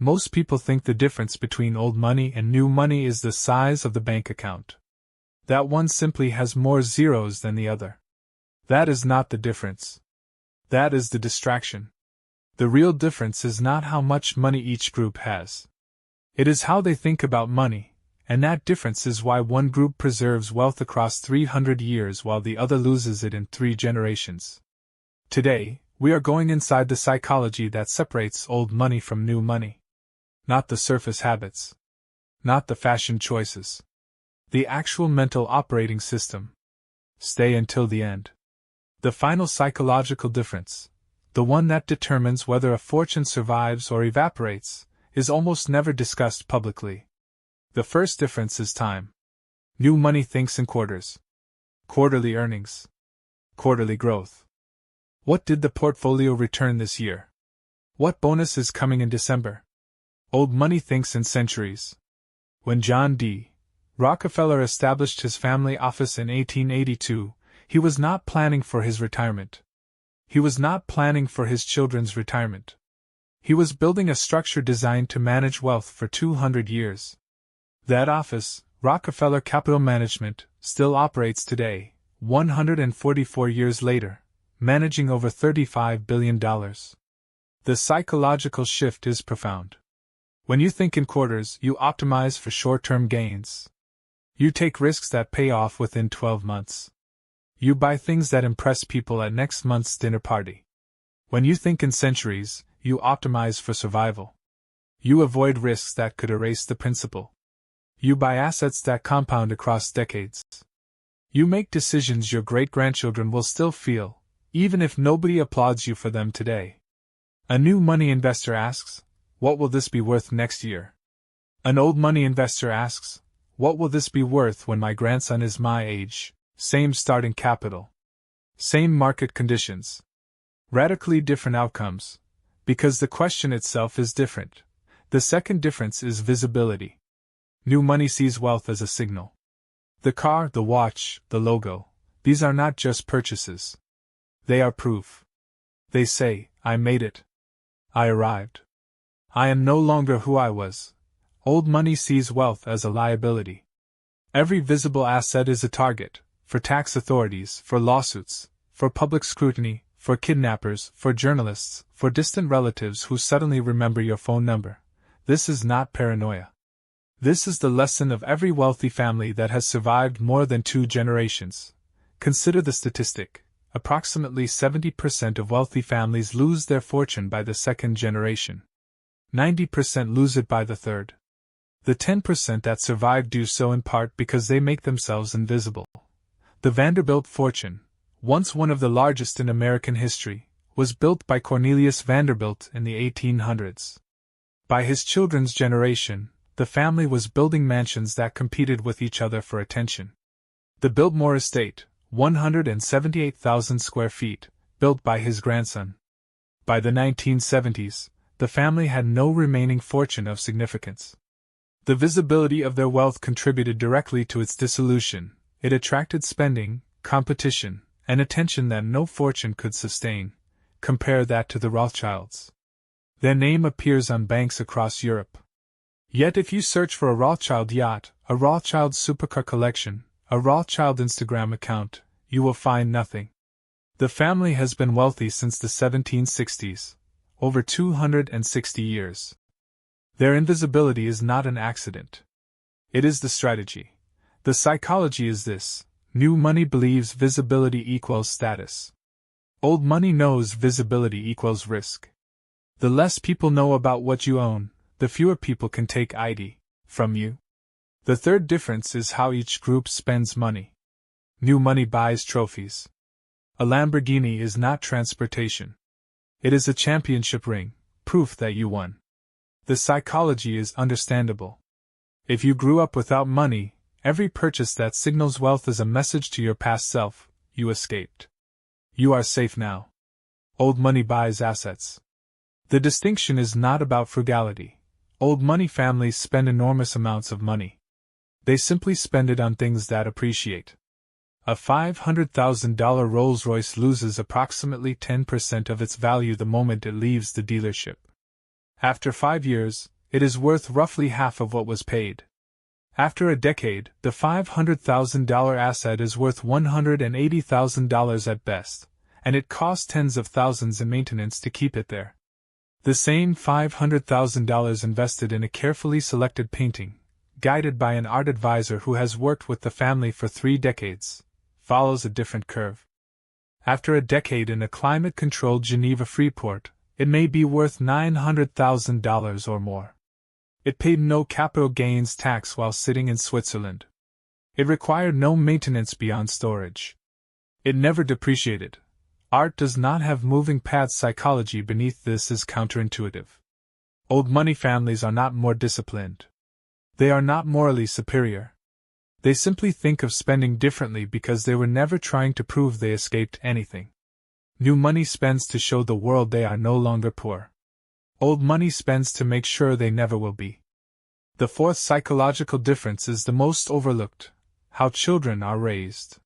Most people think the difference between old money and new money is the size of the bank account. That one simply has more zeros than the other. That is not the difference. That is the distraction. The real difference is not how much money each group has. It is how they think about money, and that difference is why one group preserves wealth across 300 years while the other loses it in 3 generations. Today, we are going inside the psychology that separates old money from new money. Not the surface habits. Not the fashion choices. The actual mental operating system. Stay until the end. The final psychological difference, the one that determines whether a fortune survives or evaporates, is almost never discussed publicly. The first difference is time. New money thinks in quarters. Quarterly earnings. Quarterly growth. What did the portfolio return this year? What bonus is coming in December? Old money thinks in centuries. When John D. Rockefeller established his family office in 1882, he was not planning for his retirement. He was not planning for his children's retirement. He was building a structure designed to manage wealth for 200 years. That office, Rockefeller Capital Management, still operates today, 144 years later, managing over $35 billion. The psychological shift is profound. When you think in quarters, you optimize for short-term gains. You take risks that pay off within 12 months. You buy things that impress people at next month's dinner party. When you think in centuries, you optimize for survival. You avoid risks that could erase the principal. You buy assets that compound across decades. You make decisions your great-grandchildren will still feel, even if nobody applauds you for them today. A new money investor asks, what will this be worth next year? An old money investor asks, what will this be worth when my grandson is my age? Same starting capital. Same market conditions. Radically different outcomes. Because the question itself is different. The second difference is visibility. New money sees wealth as a signal. The car, the watch, the logo, these are not just purchases. They are proof. They say, I made it. I arrived. I am no longer who I was. Old money sees wealth as a liability. Every visible asset is a target, for tax authorities, for lawsuits, for public scrutiny, for kidnappers, for journalists, for distant relatives who suddenly remember your phone number. This is not paranoia. This is the lesson of every wealthy family that has survived more than 2 generations. Consider the statistic. Approximately 70% of wealthy families lose their fortune by the 2nd generation. 90% lose it by the 3rd. The 10% that survive do so in part because they make themselves invisible. The Vanderbilt fortune, once one of the largest in American history, was built by Cornelius Vanderbilt in the 1800s. By his children's generation, the family was building mansions that competed with each other for attention. The Biltmore estate, 178,000 square feet, built by his grandson. By the 1970s, the family had no remaining fortune of significance. The visibility of their wealth contributed directly to its dissolution. It attracted spending, competition, and attention that no fortune could sustain. Compare that to the Rothschilds. Their name appears on banks across Europe. Yet if you search for a Rothschild yacht, a Rothschild supercar collection, a Rothschild Instagram account, you will find nothing. The family has been wealthy since the 1760s, over 260 years. Their invisibility is not an accident. It is the strategy. The psychology is this: new money believes visibility equals status. Old money knows visibility equals risk. The less people know about what you own, the fewer people can take ID from you. The third difference is how each group spends money. New money buys trophies. A Lamborghini is not transportation. It is a championship ring, proof that you won. The psychology is understandable. If you grew up without money, every purchase that signals wealth is a message to your past self: you escaped. You are safe now. Old money buys assets. The distinction is not about frugality. Old money families spend enormous amounts of money. They simply spend it on things that appreciate. A $500,000 Rolls-Royce loses approximately 10% of its value the moment it leaves the dealership. After 5 years, it is worth roughly half of what was paid. After a decade, the $500,000 asset is worth $180,000 at best, and it costs tens of thousands in maintenance to keep it there. The same $500,000 invested in a carefully selected painting, guided by an art advisor who has worked with the family for 3 decades, follows a different curve. After a decade in a climate-controlled Geneva free port, it may be worth $900,000 or more. It paid no capital gains tax while sitting in Switzerland. It required no maintenance beyond storage. It never depreciated. Art does not have moving paths. Psychology beneath this is counterintuitive. Old money families are not more disciplined. They are not morally superior. They simply think of spending differently because they were never trying to prove they escaped anything. New money spends to show the world they are no longer poor. Old money spends to make sure they never will be. The fourth psychological difference is the most overlooked: how children are raised.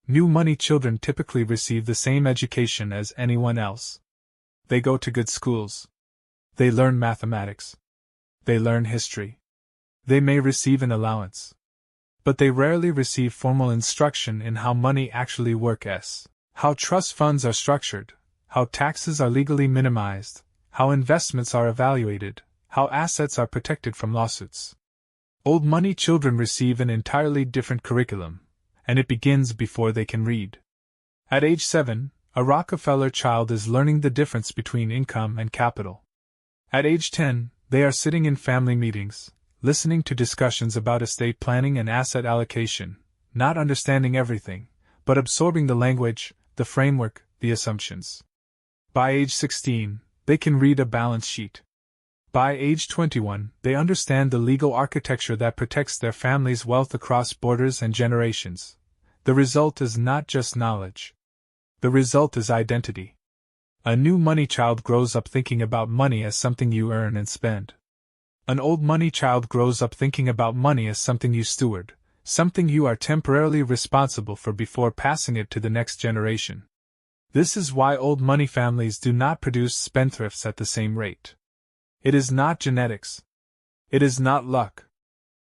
New money children typically receive the same education as anyone else. They go to good schools. They learn mathematics. They learn history. They may receive an allowance. But they rarely receive formal instruction in how money actually works, how trust funds are structured, how taxes are legally minimized, how investments are evaluated, how assets are protected from lawsuits. Old money children receive an entirely different curriculum, and it begins before they can read. At age 7, a Rockefeller child is learning the difference between income and capital. At age 10, they are sitting in family meetings, listening to discussions about estate planning and asset allocation, not understanding everything, but absorbing the language, the framework, the assumptions. By age 16, they can read a balance sheet. By age 21, they understand the legal architecture that protects their family's wealth across borders and generations. The result is not just knowledge. The result is identity. A new money child grows up thinking about money as something you earn and spend. An old money child grows up thinking about money as something you steward, something you are temporarily responsible for before passing it to the next generation. This is why old money families do not produce spendthrifts at the same rate. It is not genetics. It is not luck.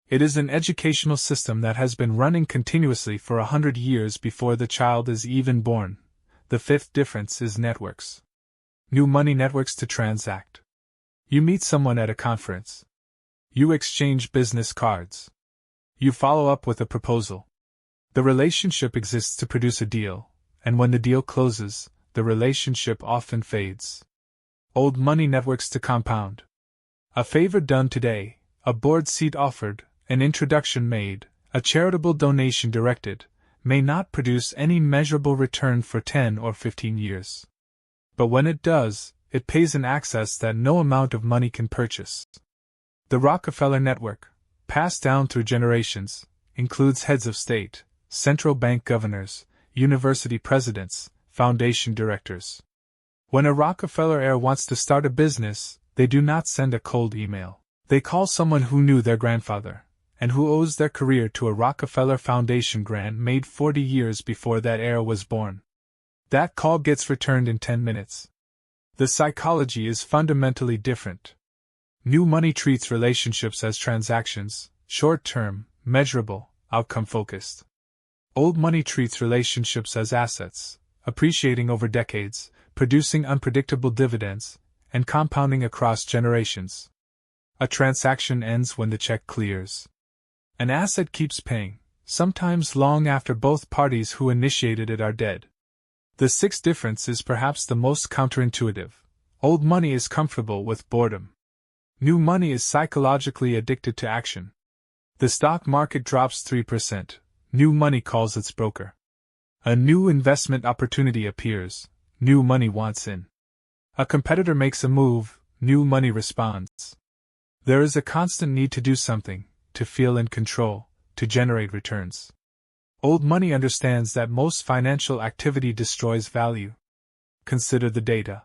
It is an educational system that has been running continuously for 100 years before the child is even born. The fifth difference is networks. New money networks to transact. You meet someone at a conference. You exchange business cards. You follow up with a proposal. The relationship exists to produce a deal, and when the deal closes, the relationship often fades. Old money networks to compound. A favor done today, a board seat offered, an introduction made, a charitable donation directed, may not produce any measurable return for 10 or 15 years. But when it does, it pays an access that no amount of money can purchase. The Rockefeller network, passed down through generations, includes heads of state, central bank governors, university presidents, foundation directors. When a Rockefeller heir wants to start a business, they do not send a cold email. They call someone who knew their grandfather, and who owes their career to a Rockefeller Foundation grant made 40 years before that heir was born. That call gets returned in 10 minutes. The psychology is fundamentally different. New money treats relationships as transactions, short-term, measurable, outcome-focused. Old money treats relationships as assets, appreciating over decades, producing unpredictable dividends, and compounding across generations. A transaction ends when the check clears. An asset keeps paying, sometimes long after both parties who initiated it are dead. The sixth difference is perhaps the most counterintuitive. Old money is comfortable with boredom. New money is psychologically addicted to action. The stock market drops 3%. New money calls its broker. A new investment opportunity appears. New money wants in. A competitor makes a move. New money responds. There is a constant need to do something, to feel in control, to generate returns. Old money understands that most financial activity destroys value. Consider the data.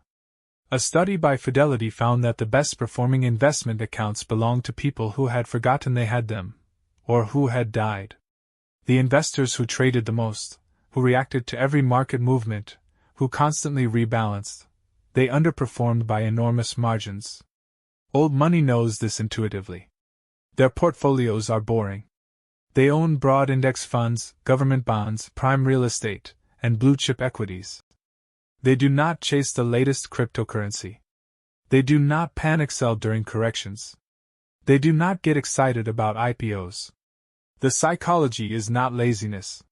A study by Fidelity found that the best performing investment accounts belonged to people who had forgotten they had them, or who had died. The investors who traded the most, who reacted to every market movement, who constantly rebalanced, they underperformed by enormous margins. Old money knows this intuitively. Their portfolios are boring. They own broad index funds, government bonds, prime real estate, and blue-chip equities. They do not chase the latest cryptocurrency. They do not panic sell during corrections. They do not get excited about IPOs. The psychology is not laziness.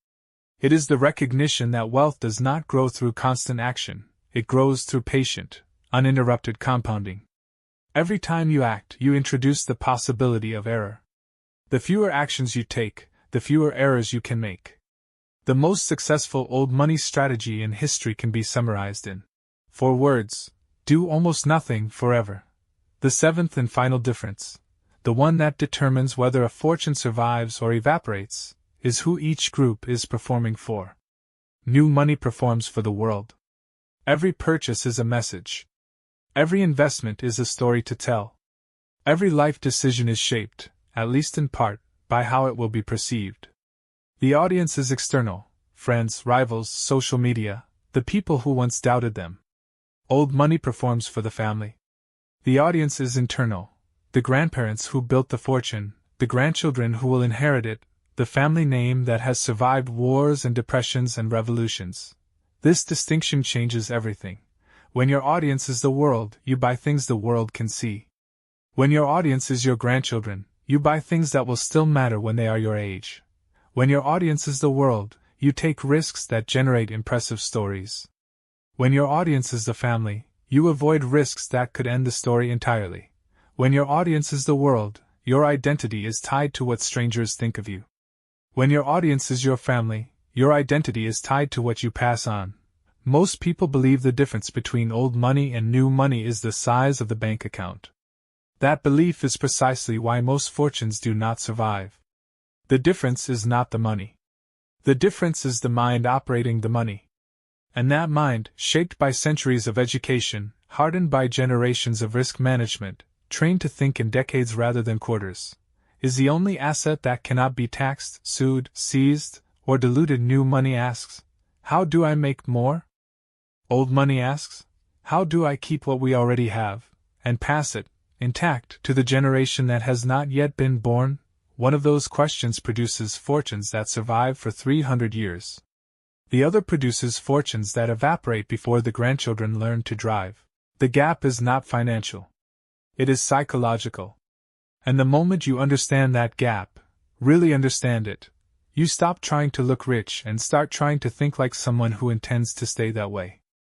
It is the recognition that wealth does not grow through constant action, it grows through patient, uninterrupted compounding. Every time you act, you introduce the possibility of error. The fewer actions you take, the fewer errors you can make. The most successful old money strategy in history can be summarized in 4 words: do almost nothing forever. The seventh and final difference, the one that determines whether a fortune survives or evaporates, is who each group is performing for. New money performs for the world. Every purchase is a message. Every investment is a story to tell. Every life decision is shaped, at least in part, by how it will be perceived. The audience is external: friends, rivals, social media, the people who once doubted them. Old money performs for the family. The audience is internal: the grandparents who built the fortune, the grandchildren who will inherit it, the family name that has survived wars and depressions and revolutions. This distinction changes everything. When your audience is the world, you buy things the world can see. When your audience is your grandchildren, you buy things that will still matter when they are your age. When your audience is the world, you take risks that generate impressive stories. When your audience is the family, you avoid risks that could end the story entirely. When your audience is the world, your identity is tied to what strangers think of you. When your audience is your family, your identity is tied to what you pass on. Most people believe the difference between old money and new money is the size of the bank account. That belief is precisely why most fortunes do not survive. The difference is not the money. The difference is the mind operating the money. And that mind, shaped by centuries of education, hardened by generations of risk management, trained to think in decades rather than quarters, is the only asset that cannot be taxed, sued, seized, or diluted. New money asks, how do I make more? Old money asks, how do I keep what we already have, and pass it, intact, to the generation that has not yet been born? One of those questions produces fortunes that survive for 300 years. The other produces fortunes that evaporate before the grandchildren learn to drive. The gap is not financial. It is psychological. And the moment you understand that gap, really understand it, you stop trying to look rich and start trying to think like someone who intends to stay that way.